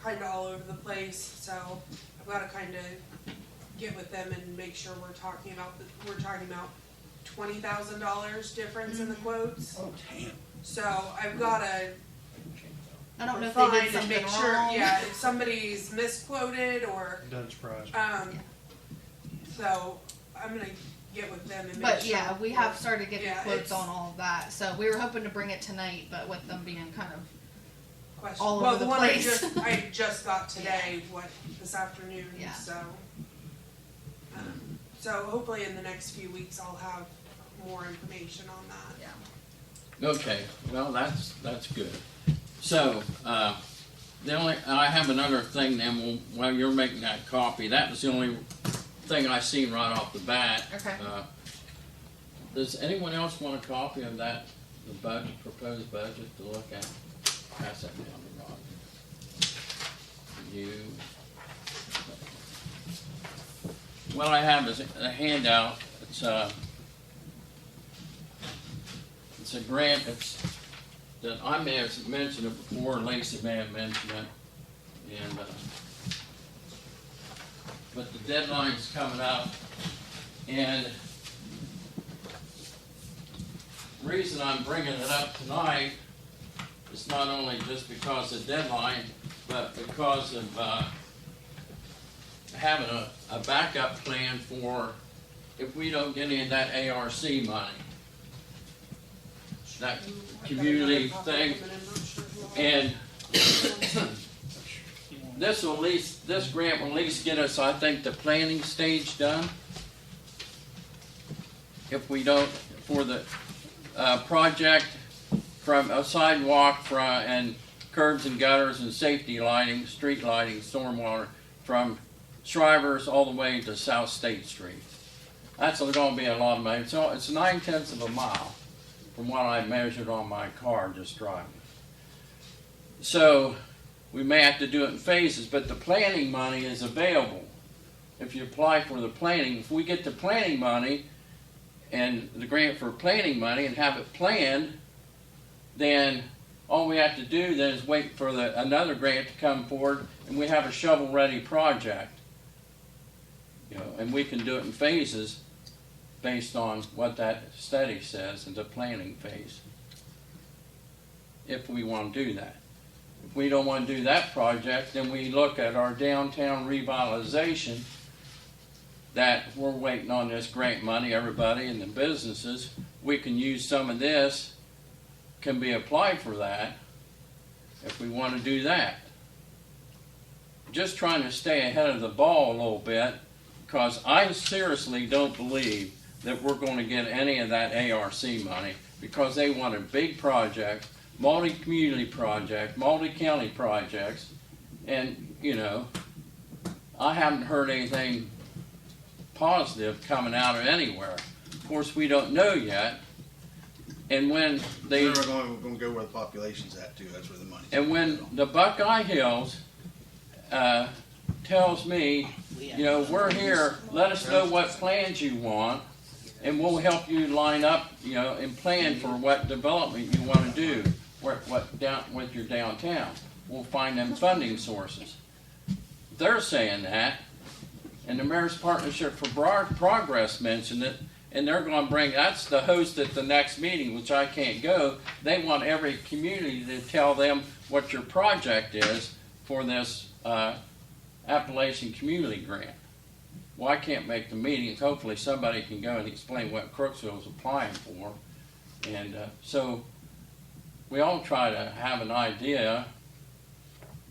kind of all over the place, so I've got to kind of get with them and make sure we're talking about $20,000 difference in the quotes. Oh, damn. So I've got to I don't know if they find did and something make sure, wrong. yeah, if somebody's misquoted or, Doesn't surprise me. so I'm gonna get with them and make But sure. yeah, we have started getting Yeah, quotes it's- on all of that. So we were hoping to bring it tonight, but with them being kind of Question. all Well, over the one place. I just got today, this afternoon, Yeah. so hopefully in the next few weeks I'll have more information on that. yeah. Okay, well, that's good. So, I have another thing then, while you're making that copy, that was the only thing I seen right off the bat. Okay. Does anyone else want a copy of the proposed budget to look at? Pass that down to Roger. You. What I have is a handout. It's a grant that I may have mentioned it before, Lacey may have mentioned it, and but the deadline's coming up, and the reason I'm bringing it up tonight is not only just because of the deadline, but because of having a backup plan for if we don't get any of that ARC money. That community thing, and this grant will at least get us, I think, the planning stage done. If we don't, for the project from a sidewalk and curbs and gutters and safety lighting, street lighting, stormwater from Shrivers all the way to South State Street. That's going to be a lot of money. So it's 9/10 of a mile from what I measured on my car just driving. So we may have to do it in phases, but the planning money is available. If you apply for the planning, if we get the planning money and the grant for planning money and have it planned, then all we have to do then is wait for another grant to come forward, and we have a shovel-ready project. And we can do it in phases based on what that study says in the planning phase, if we want to do that. if we don't want to do that project, then we look at our downtown revitalization, that we're waiting on this grant money, everybody and the businesses. We can use some of this, can be applied for that, if we want to do that. Just trying to stay ahead of the ball a little bit, because I seriously don't believe that we're going to get any of that ARC money, because they want a big project, multi-community project, multi-county projects, and, you know, I haven't heard anything positive coming out of anywhere. Of course, we don't know yet, and when they... We're going to go where the population's at too, that's where the money's And when the Buckeye Hills tells me, you know, we're here, let us know what plans you want, and we'll help you line up, you know, and plan for what development you want to do, with your downtown. We'll find them funding sources. They're saying that, and the Mayor's Partnership for Progress mentioned it, and they're going to bring, that's the host at the next meeting, which I can't go. They want every community to tell them what your project is for this Appalachian Community Grant. Well, I can't make the meetings. Hopefully somebody can go and explain what Crooksville is applying for. And so we all try to have an idea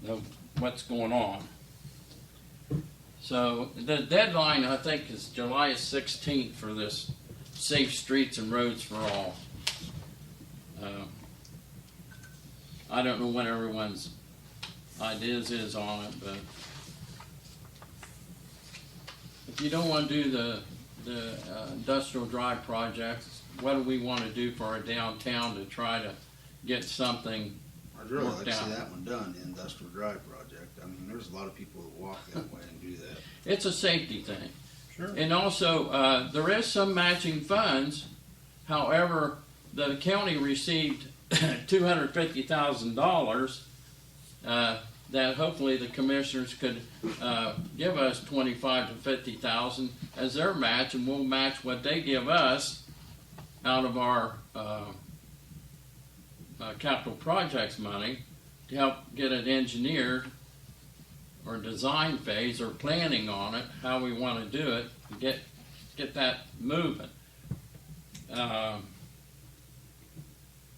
of what's going on. So the deadline, I think, is July 16th for this Safe Streets and Roads for All. I don't know what everyone's ideas is on it, but if you don't want to do the industrial drive projects, what do we want to do for our downtown to try to get something I'd really like worked to see out? that one done, the industrial drive project. I mean, there's a lot of people that walk that way and do that. It's a safety thing. Sure. And also, there is some matching funds. However, the county received $250,000 that hopefully the commissioners could give us $25,000 to $50,000 as their match, and we'll match what they give us out of our capital projects money to help get it engineered or design phase or planning on it, how we want to do it, and get that moving.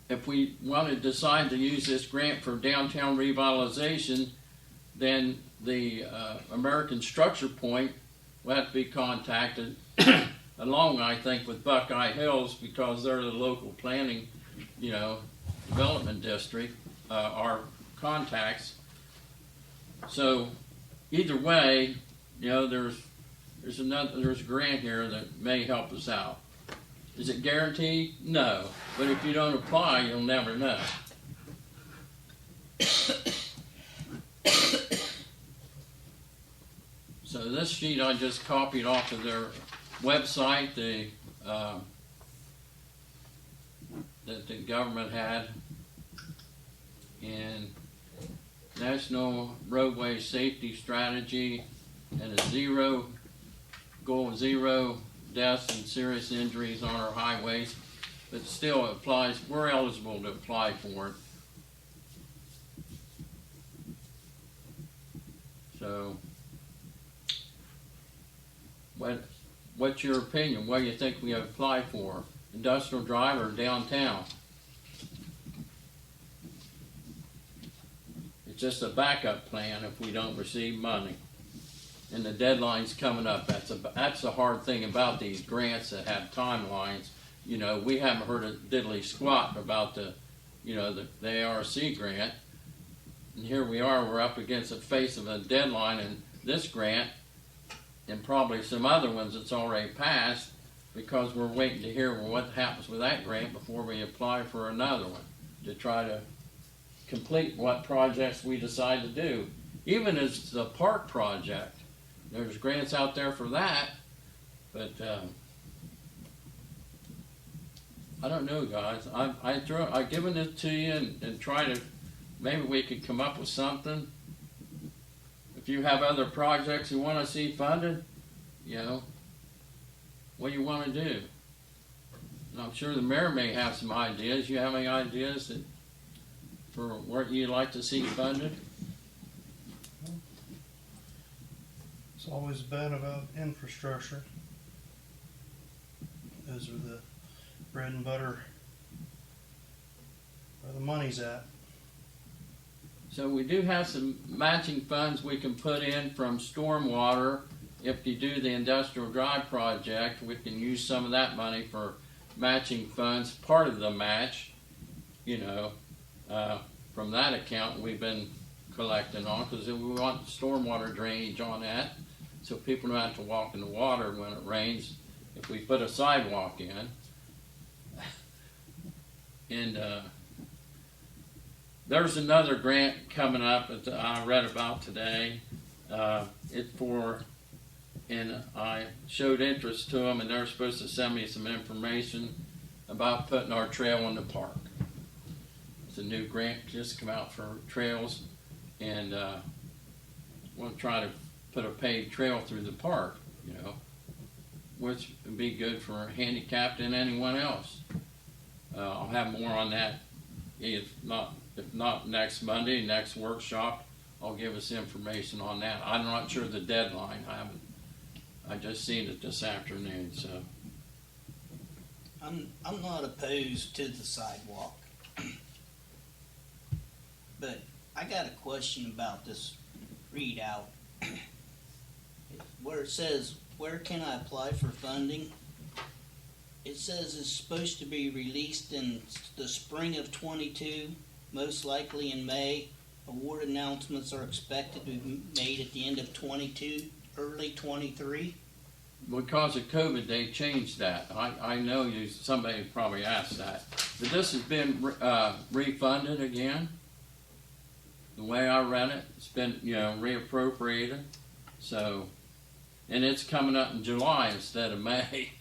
If we want to decide to use this grant for downtown revitalization, then the American Structure Point will have to be contacted along, I think, with Buckeye Hills, because they're the local planning, you know, development district, our contacts. So either way, you know, there's a grant here that may help us out. Is it guaranteed? No. But if you don't apply, you'll never know. So this sheet I just copied off of their website, that the government had, and National Roadway Safety Strategy, and a goal of zero deaths and serious injuries on our highways, but still it applies. We're eligible to apply for it. So, what's your opinion? What do you think we apply for? Industrial drive or downtown? It's just a backup plan if we don't receive money. And the deadline's coming up. That's the hard thing about these grants that have timelines. You know, we haven't heard a diddly squat about the ARC grant. And here we are, we're up against the face of a deadline in this grant, and probably some other ones that's already passed, because we're waiting to hear what happens with that grant before we apply for another one to try to complete what projects we decide to do. Even as the park project, there's grants out there for that, but I don't know, guys. I've given it to you and try to, maybe we could come up with something. If you have other projects you want to see funded, you know, what do you want to do? And I'm sure the mayor may have some ideas. You have any ideas that for what you'd like to see funded? It's always been about infrastructure. Those are the bread and butter where the money's at. So we do have some matching funds we can put in from stormwater. If you do the industrial drive project, we can use some of that money for matching funds, part of the match, from that account we've been collecting on, because we want stormwater drainage on that, so people don't have to walk in the water when it rains if we put a sidewalk in. And there's another grant coming up that I read about today. It's for, and I showed interest to them, and they're supposed to send me some information about putting our trail in the park. It's a new grant just come out for trails, and we'll try to put a paved trail through the park, which would be good for handicapped and anyone else. I'll have more on that. If not next Monday, next workshop, I'll give us information on that. I'm not sure the deadline. I just seen it this afternoon, so. I'm not opposed to the sidewalk. But I got a question about this readout. Where it says, where can I apply for funding? It says it's supposed to be released in the spring of '22, most likely in May. Award announcements are expected to be made at the end of '22, early '23. Because of COVID, they changed that. I know somebody probably asked that. But this has been refunded again. The way I read it, it's been, reappropriated. So, and it's coming up in July instead of May,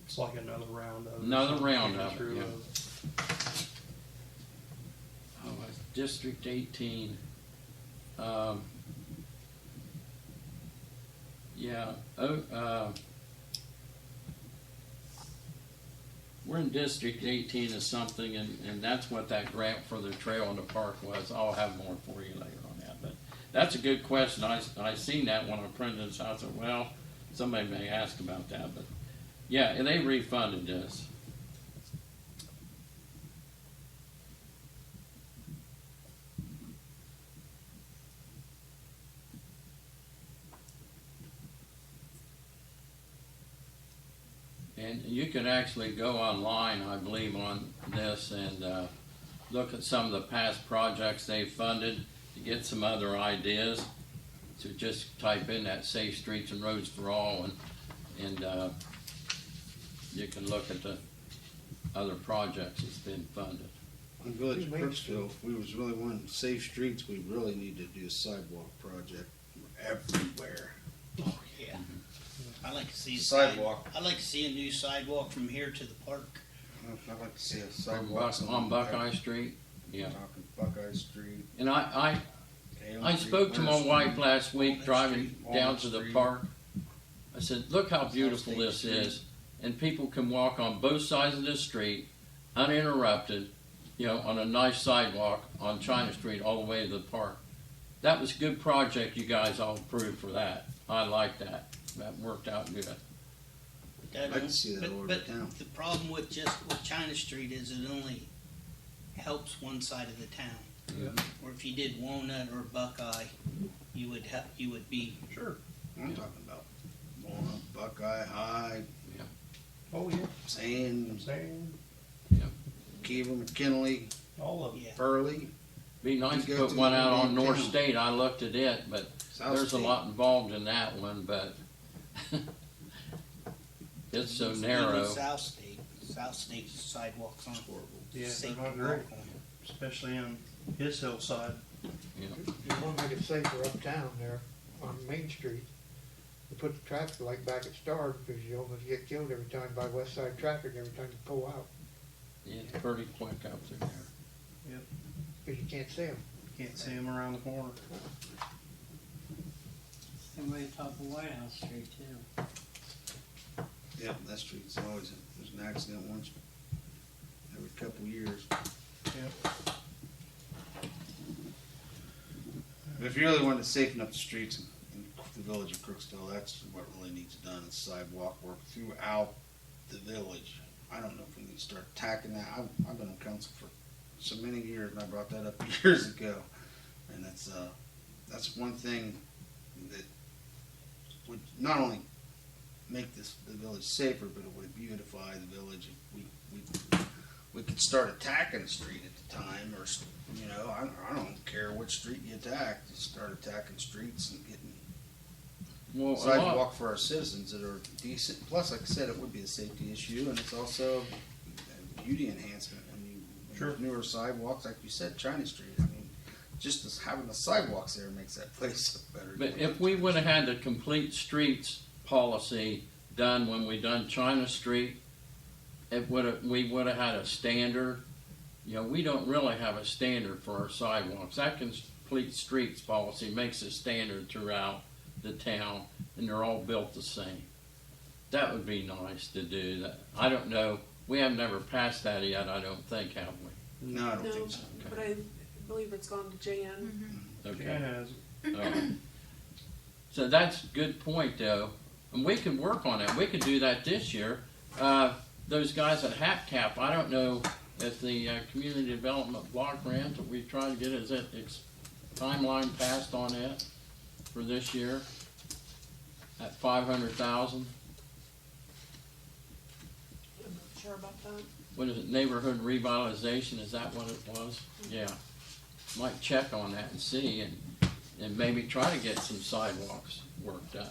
It's like another round of it. Another round of it, Through yeah. Oh, it's District 18. We're in District 18 or something, and that's what that grant for the trail in the park was. I'll have more for you later on that. But that's a good question. I seen that when I printed this. I thought, well, somebody may ask about that. But yeah, and they refunded this. And you can actually go online, I believe, on this and look at some of the past projects they've funded to get some other ideas. So just type in that Safe Streets and Roads for All, and you can look at the other projects that's been funded. On Village of Crooksville, if we was really wanting safe streets, we really need to do a sidewalk project everywhere. Oh, yeah. I like to see a Sidewalk. I'd like to see a new sidewalk from here to the park. I'd like to see a From sidewalk. on Buckeye Street, yeah. Talking Buckeye Street. And I Allen spoke to my Street, wife last week Walnut driving Street, down Walnut to the Street. park. I said, look how beautiful State this Street. is. And people can walk on both sides of the street uninterrupted, on a nice sidewalk on China Street all the way to the park. That was a good project. You guys all approved for that. I like that. That worked out good. I'd like to see that over But town. the problem with China Street is it only helps one side of the town. Yeah. Or if you did Walnut or Buckeye, you would be. Sure. I'm talking about Walnut, Buckeye, High, Oh, yeah. Sand, Sand, Keever, McKinley, all of them. Yeah. Burley. Be nice to You go put to one the out on main North town. State. I looked at it, but South there's a State. lot involved in that one, but it's so Even narrow. South State sidewalks aren't horrible. Yeah, Safe they're not to great. walk on. Especially on his hillside. You want to make it safer uptown there on Main Street. You put the traffic light back at Star because you almost get killed every time by west side traffic every time you pull out It's pretty quick up through there. because you can't see them. Can't see him around the corner. Same way top of White House Street too. Yep, that street's always, there's an accident once every couple years. Yep. If you really wanted to safen up the streets in the village of Crooksville, that's what really needs done, is sidewalk work throughout the village. I don't know if we need to start attacking that. I've been on council for so many years, and I brought that up years ago. And that's one thing that would not only make the village safer, but it would beautify the village if we could start attacking the street at the time, or I don't care which street you attack, just start attacking streets and getting sidewalk for our citizens that are decent. Plus, like I said, it would be a safety issue, and it's also a beauty enhancement. I mean, Sure. newer sidewalks, like you said, China Street. I mean, just as having the sidewalks there makes that place look better. But if we would have had the complete streets policy done when we done China Street, we would have had a standard. We don't really have a standard for our sidewalks. That complete streets policy makes a standard throughout the town, and they're all built the same. That would be nice to do that. I don't know. We have never passed that yet, I don't think, have we? No, I don't No, think so. but I believe it's gone to Jan. Okay. Jan has it. All right. So that's a good point, though. And we can work on it. We could do that this year. Those guys at HapCap, I don't know if the community development block grant that we try to get, is it timeline passed on it for this year at 500,000? I'm not sure about that. What is it, neighborhood revitalization, is that what it was? Yeah. Might check on that and see, and maybe try to get some sidewalks work done.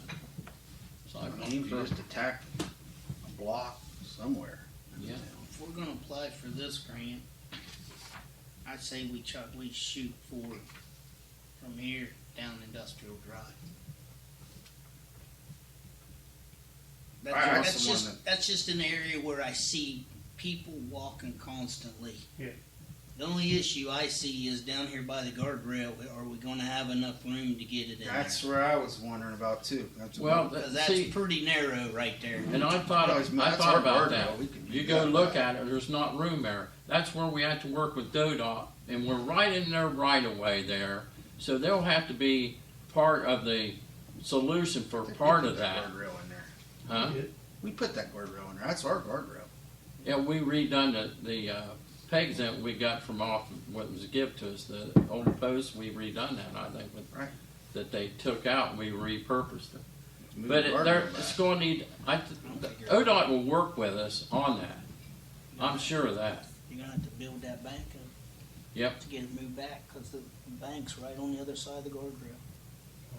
I mean, if you just attack a block somewhere. Yeah. If we're gonna apply for this grant, I'd say we shoot for from here down Industrial Drive. That's just an area where I see people walking constantly. Yeah. The only issue I see is down here by the guardrail. Are we going to have enough room to get it in That's there? where I was wondering about too. Because that's pretty narrow right there. And I thought our about that. guardrail. We can You do go that. look at it, there's not room there. That's where we have to work with DODOT, and we're right in their right of way there. So they'll have to be part of the solution for part of that. Guardrail in there. Huh? We put that guardrail in there. That's our guardrail. Yeah, we redone the pegs that we got from off of what was given to us, the old posts, we redone that, I think, Right. that they took out, and we repurposed them. Move But the guardrail it's back. going to need, ODOT will work with us on that. I'm sure of that. You're going to have to build that bank up Yep. to get it moved back because the bank's right on the other side of the guardrail.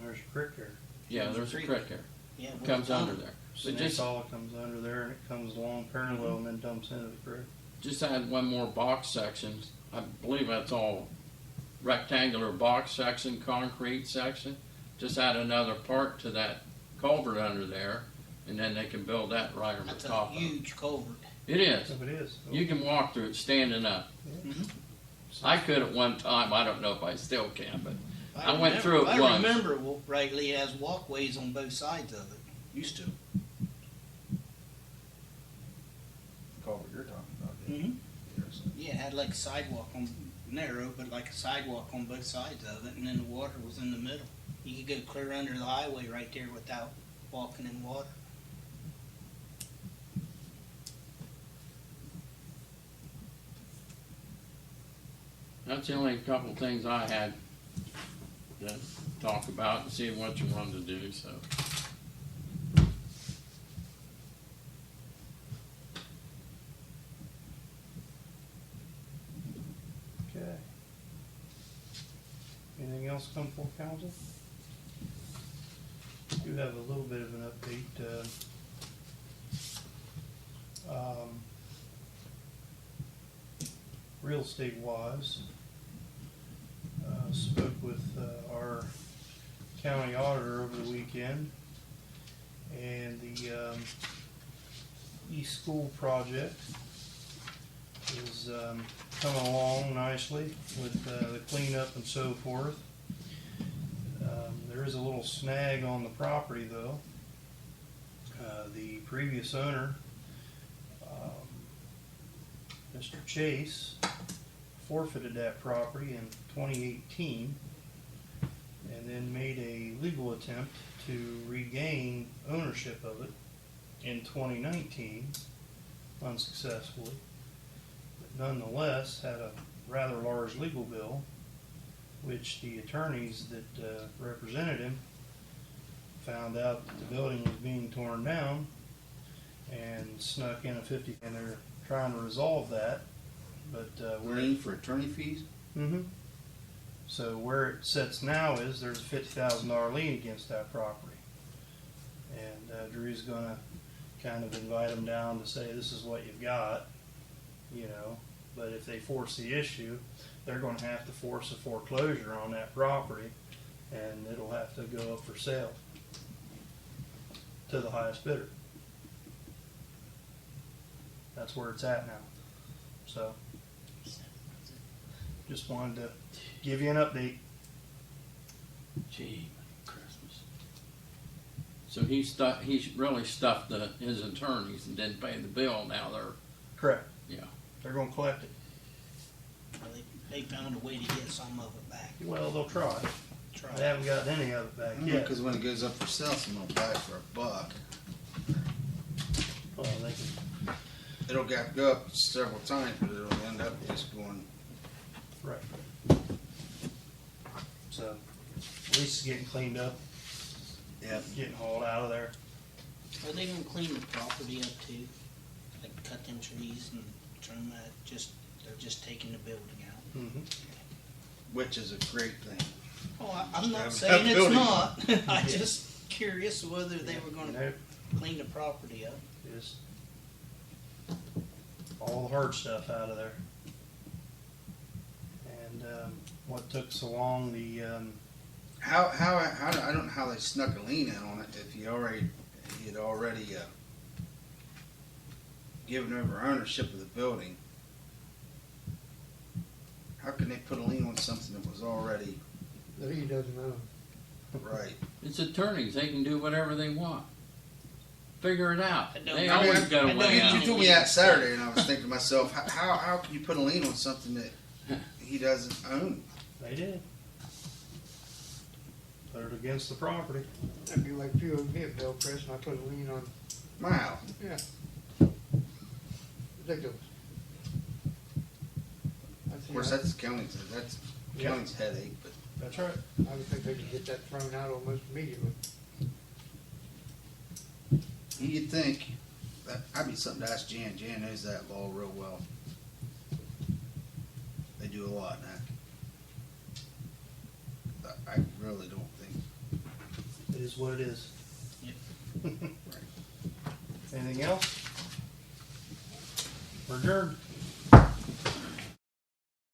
There's a creek there. Yeah, there's a creek there. Yeah, It comes under there. But Snake Hollow comes under there, and it comes along parallel and then dumps into the creek. just add one more box section. I believe that's all rectangular box section, concrete section. Just add another part to that culvert under there, and then they can build that right over the That's a top of it. huge culvert. It is. If it is. You can walk through it standing up. I could at one time. I don't know if I still can, but I went through it I once. remember rightly, it has walkways on both sides of it. Used to. Culvert you're talking about. Mhm. There's Yeah, it had like a sidewalk on, narrow, but like a sidewalk on both sides of it, and then the water was in the middle. You could go clear under the highway right there without walking in water. That's the only couple things I had to talk about and see what you wanted to do. So. Okay. Anything else come for council? Do have a little bit of an update. Real estate wise, spoke with our county auditor over the weekend, and the East School project is coming along nicely with the cleanup and so forth. There is a little snag on the property though. The previous owner Mr. Chase forfeited that property in 2018 and then made a legal attempt to regain ownership of it in 2019 unsuccessfully, but nonetheless had a rather large legal bill, which the attorneys that represented him found out that the building was being torn down and snuck in a 50, and they're trying to resolve that, but We're in for attorney fees? Mm-hmm. So where it sits now is there's a $50,000 lien against that property. And Drew's gonna kind of invite them down to say, this is what you've got, you know, but if they force the issue, they're gonna have to force a foreclosure on that property, and it'll have to go up for sale to the highest bidder. That's where it's at now. So, just wanted to give you an update. Gee, Christmas. So he's really stuffed his attorneys and didn't pay the bill. Now they're, Correct. yeah. They're gonna collect it. Well, they found a way to get some of it back. Well, they'll try. Try. They haven't gotten any of it back yet. Because when it goes up for sale, someone will buy it for $1. Well, they can, It'll go up several times, but it'll end up just going. right. So, at least it's getting cleaned up, Yep. getting hauled out of there. Are they gonna clean the property up too? Like cut them trees and trim that, they're just taking the building out? Mm-hmm. Which is a great thing. Oh, I'm not Have saying it's building. not. I'm just curious whether they were You gonna know, clean the property up. just all the hard stuff out of there. And what took so long, the How I don't know how they snuck a lien in on it if you had already given over ownership of the building. How can they put a lien on something that was already that he doesn't own. right? It's attorneys. They can do whatever they want. Figure it out. I don't- They I mean, always got I a know way you You out. told me that Saturday, and I was thinking to myself, how can you put a lien on something that he doesn't own? they did. Put it against the property. That'd be like if you owed me a bill, Chris, and I put a lien on, My house. yeah. Ridiculous. Of course, that's county's headache, but That's right. I would think they could get that thrown out almost immediately. you'd think that'd be something to ask Jan. Jan knows that law real well. They do a lot in that. I really don't think. It is what it is. Yep. Anything else? We're adjourned.